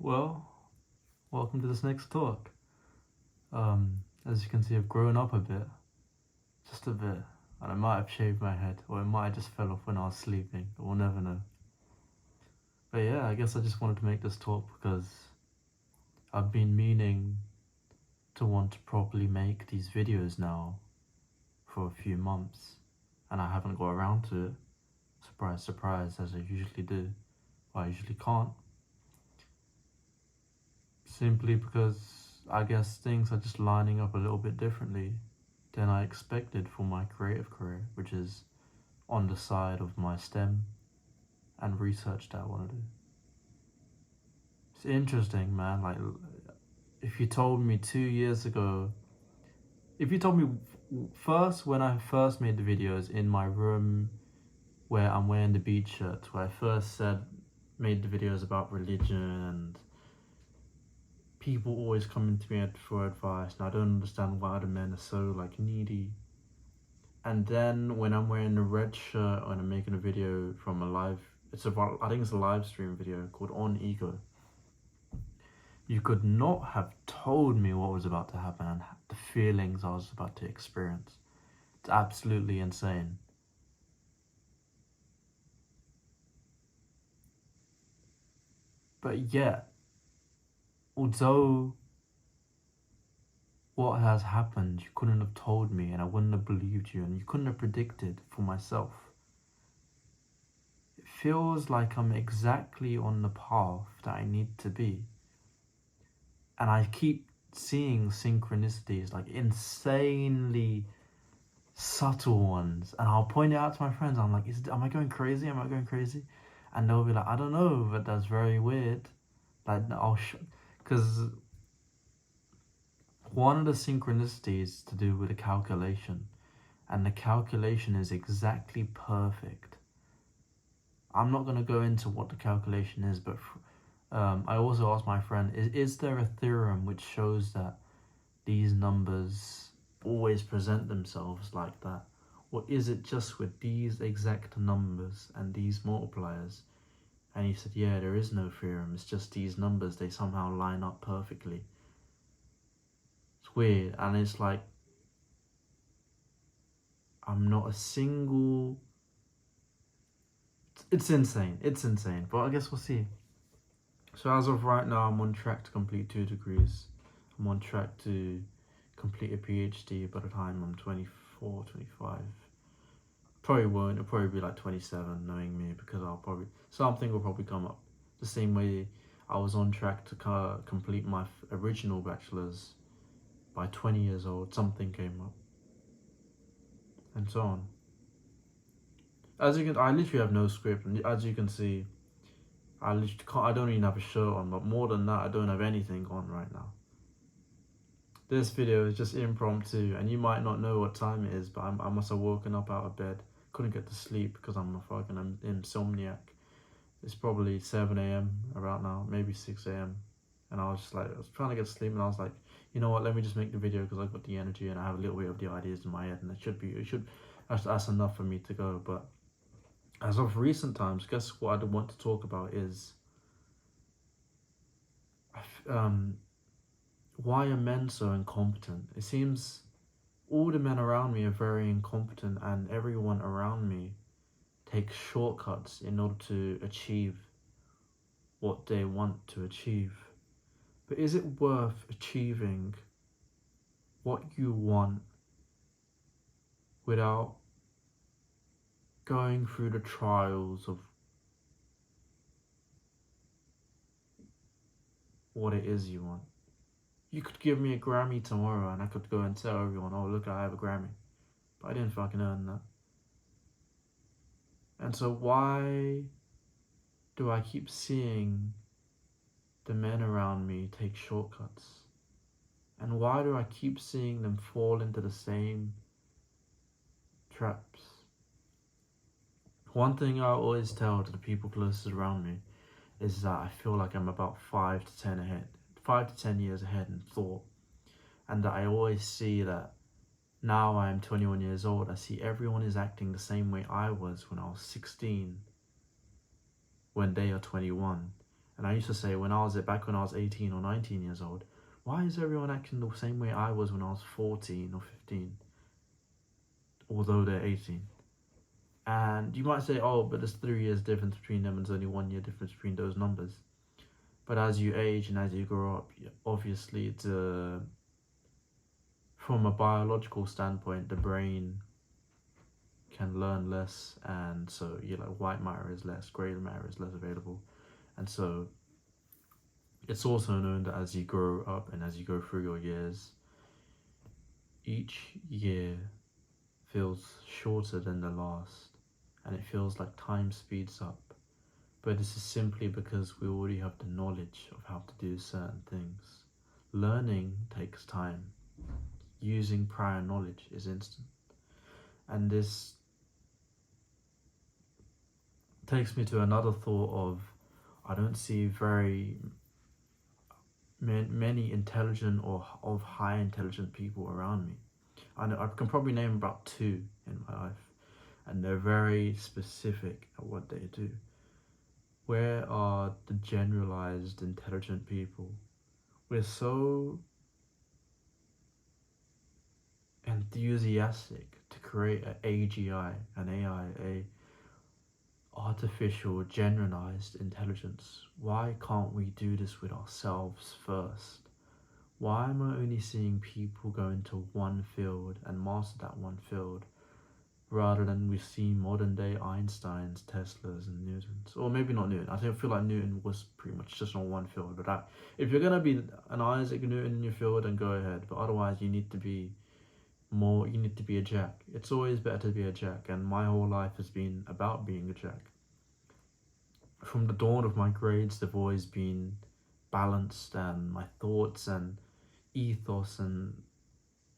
Well, welcome to this next talk. As you can see, I've grown up a bit, just a bit, and I might have shaved my head, or it might have just fell off when I was sleeping. We'll never know. But yeah, I guess I just wanted to make this talk because I've been meaning to want to properly make these videos now for a few months, and I haven't got around to it. Surprise, surprise, as I usually do. Well, I usually can't. Simply because I guess things are just lining up a little bit differently than I expected for my creative career, which is on the side of my STEM and research that I want to do. It's interesting, man. Like, if you told me 2 years ago, if you told me first when I first made the videos in my room where I'm wearing the beach shirt, where I first made the videos about religion and people always coming to me for advice, and I don't understand why the men are so like needy. And then when I'm wearing the red shirt and I'm making a video from a live, I think it's a live stream video called On Ego. You could not have told me what was about to happen and the feelings I was about to experience. It's absolutely insane. But yet, although what has happened, you couldn't have told me and I wouldn't have believed you and you couldn't have predicted for myself. It feels like I'm exactly on the path that I need to be. And I keep seeing synchronicities, like insanely subtle ones. And I'll point it out to my friends. I'm like, am I going crazy? Am I going crazy? And they'll be like, I don't know, but that's very weird. Like, because one of the synchronicities to do with a calculation, and the calculation is exactly perfect. I'm not going to go into what the calculation is, but I also asked my friend, is there a theorem which shows that these numbers always present themselves like that? Or is it just with these exact numbers and these multipliers? And he said, yeah, there is no theorem. It's just these numbers, they somehow line up perfectly. It's weird. And it's like, I'm not a single... It's insane. It's insane. But I guess we'll see. So as of right now, I'm on track to complete 2 degrees. I'm on track to complete a PhD by the time I'm 24, 25. Probably won't. It'll probably be like 27, knowing me, because something will probably come up. The same way I was on track to complete my original bachelor's by 20 years old, something came up. And so on. I literally have no script, and as you can see, I don't even have a shirt on, but more than that, I don't have anything on right now. This video is just impromptu, and you might not know what time it is, but I must have woken up out of bed. Couldn't get to sleep because I'm a fucking insomniac. It's probably 7 a.m. around now, maybe 6 a.m. And I was trying to get to sleep, and I was like, you know what, let me just make the video because I've got the energy and I have a little bit of the ideas in my head, and that's enough for me to go. But as of recent times, guess what I want to talk about is why are men so incompetent? It seems all the men around me are very incompetent, and everyone around me takes shortcuts in order to achieve what they want to achieve. But is it worth achieving what you want without going through the trials of what it is you want? You could give me a Grammy tomorrow and I could go and tell everyone, oh look, I have a Grammy. But I didn't fucking earn that. And so why do I keep seeing the men around me take shortcuts? And why do I keep seeing them fall into the same traps? One thing I always tell to the people closest around me is that I feel like I'm about 5 to 10 years ahead in thought. And that I always see that now I am 21 years old, I see everyone is acting the same way I was when I was 16, when they are 21. And I used to say when I was 18 or 19 years old, why is everyone acting the same way I was when I was 14 or 15, although they're 18? And you might say, oh, but there's 3 years difference between them and there's only 1 year difference between those numbers. But as you age and as you grow up, obviously it's from a biological standpoint, the brain can learn less, and so white matter is less, grey matter is less available. And so it's also known that as you grow up and as you go through your years, each year feels shorter than the last, and it feels like time speeds up. But this is simply because we already have the knowledge of how to do certain things. Learning takes time. Using prior knowledge is instant. And this takes me to another thought of, I don't see very many intelligent or of high intelligent people around me. I can probably name about 2 in my life, and they're very specific at what they do. Where are the generalized intelligent people? We're so enthusiastic to create an AGI, an AI, a artificial generalized intelligence. Why can't we do this with ourselves first? Why am I only seeing people go into one field and master that one field, rather than we see modern day Einsteins, Teslas, and Newtons? Or maybe not Newton. I feel like Newton was pretty much just on one field. But if you're gonna be an Isaac Newton in your field, then go ahead. But otherwise, you need to be a jack. It's always better to be a jack, and my whole life has been about being a jack. From the dawn of my grades, they've always been balanced, and my thoughts and ethos and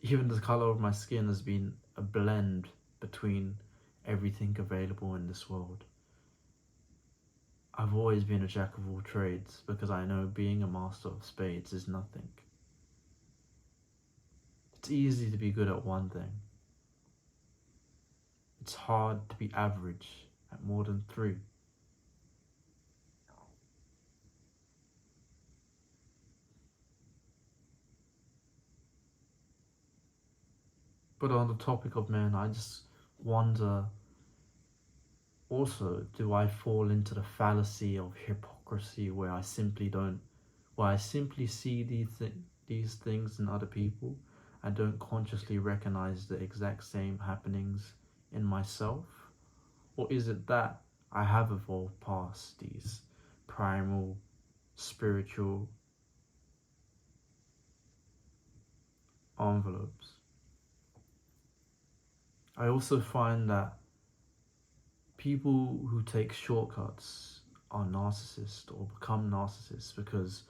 even the color of my skin has been a blend between everything available in this world. I've always been a jack of all trades because I know being a master of spades is nothing. It's easy to be good at one thing. It's hard to be average at more than 3. But on the topic of men, I just wonder also, do I fall into the fallacy of hypocrisy where I simply see these things in other people and don't consciously recognize the exact same happenings in myself? Or is it that I have evolved past these primal spiritual envelopes? I also find that people who take shortcuts are narcissists or become narcissists, because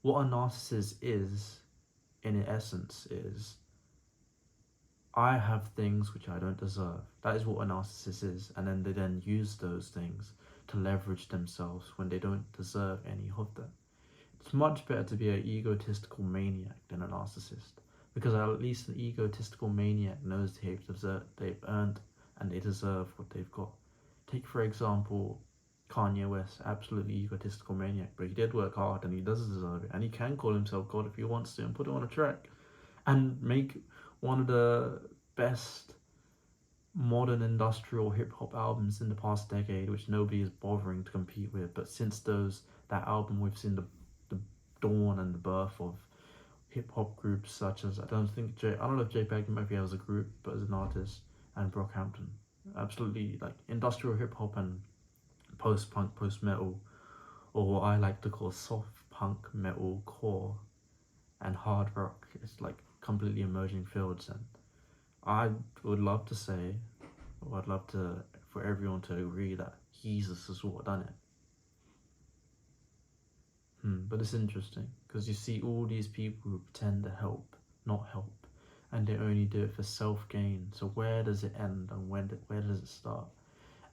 what a narcissist is, in essence, is I have things which I don't deserve. That is what a narcissist is, and then they use those things to leverage themselves when they don't deserve any of them. It's much better to be an egotistical maniac than a narcissist, because at least an egotistical maniac knows they've earned and they deserve what they've got. Take, for example, Kanye West, absolutely egotistical maniac, but he did work hard and he does deserve it, and he can call himself God if he wants to and put it on a track and make one of the best modern industrial hip-hop albums in the past decade, which nobody is bothering to compete with. But since that album, we've seen the dawn and the birth of hip-hop groups such as, I don't know if J. Baggy Murphy has a group, but as an artist, and Brockhampton. Absolutely, like, industrial hip-hop and post-punk, post-metal, or what I like to call soft punk, metal, core, and hard rock. It's like completely emerging fields, and I would love to say, or I'd love for everyone to agree that Jesus is what done it. But it's interesting because you see all these people who pretend to help, not help, and they only do it for self-gain. So where does it end, and where does it start?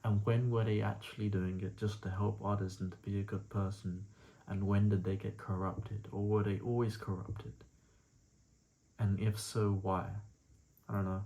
And when were they actually doing it just to help others and to be a good person? And when did they get corrupted, or were they always corrupted? And if so, why? I don't know.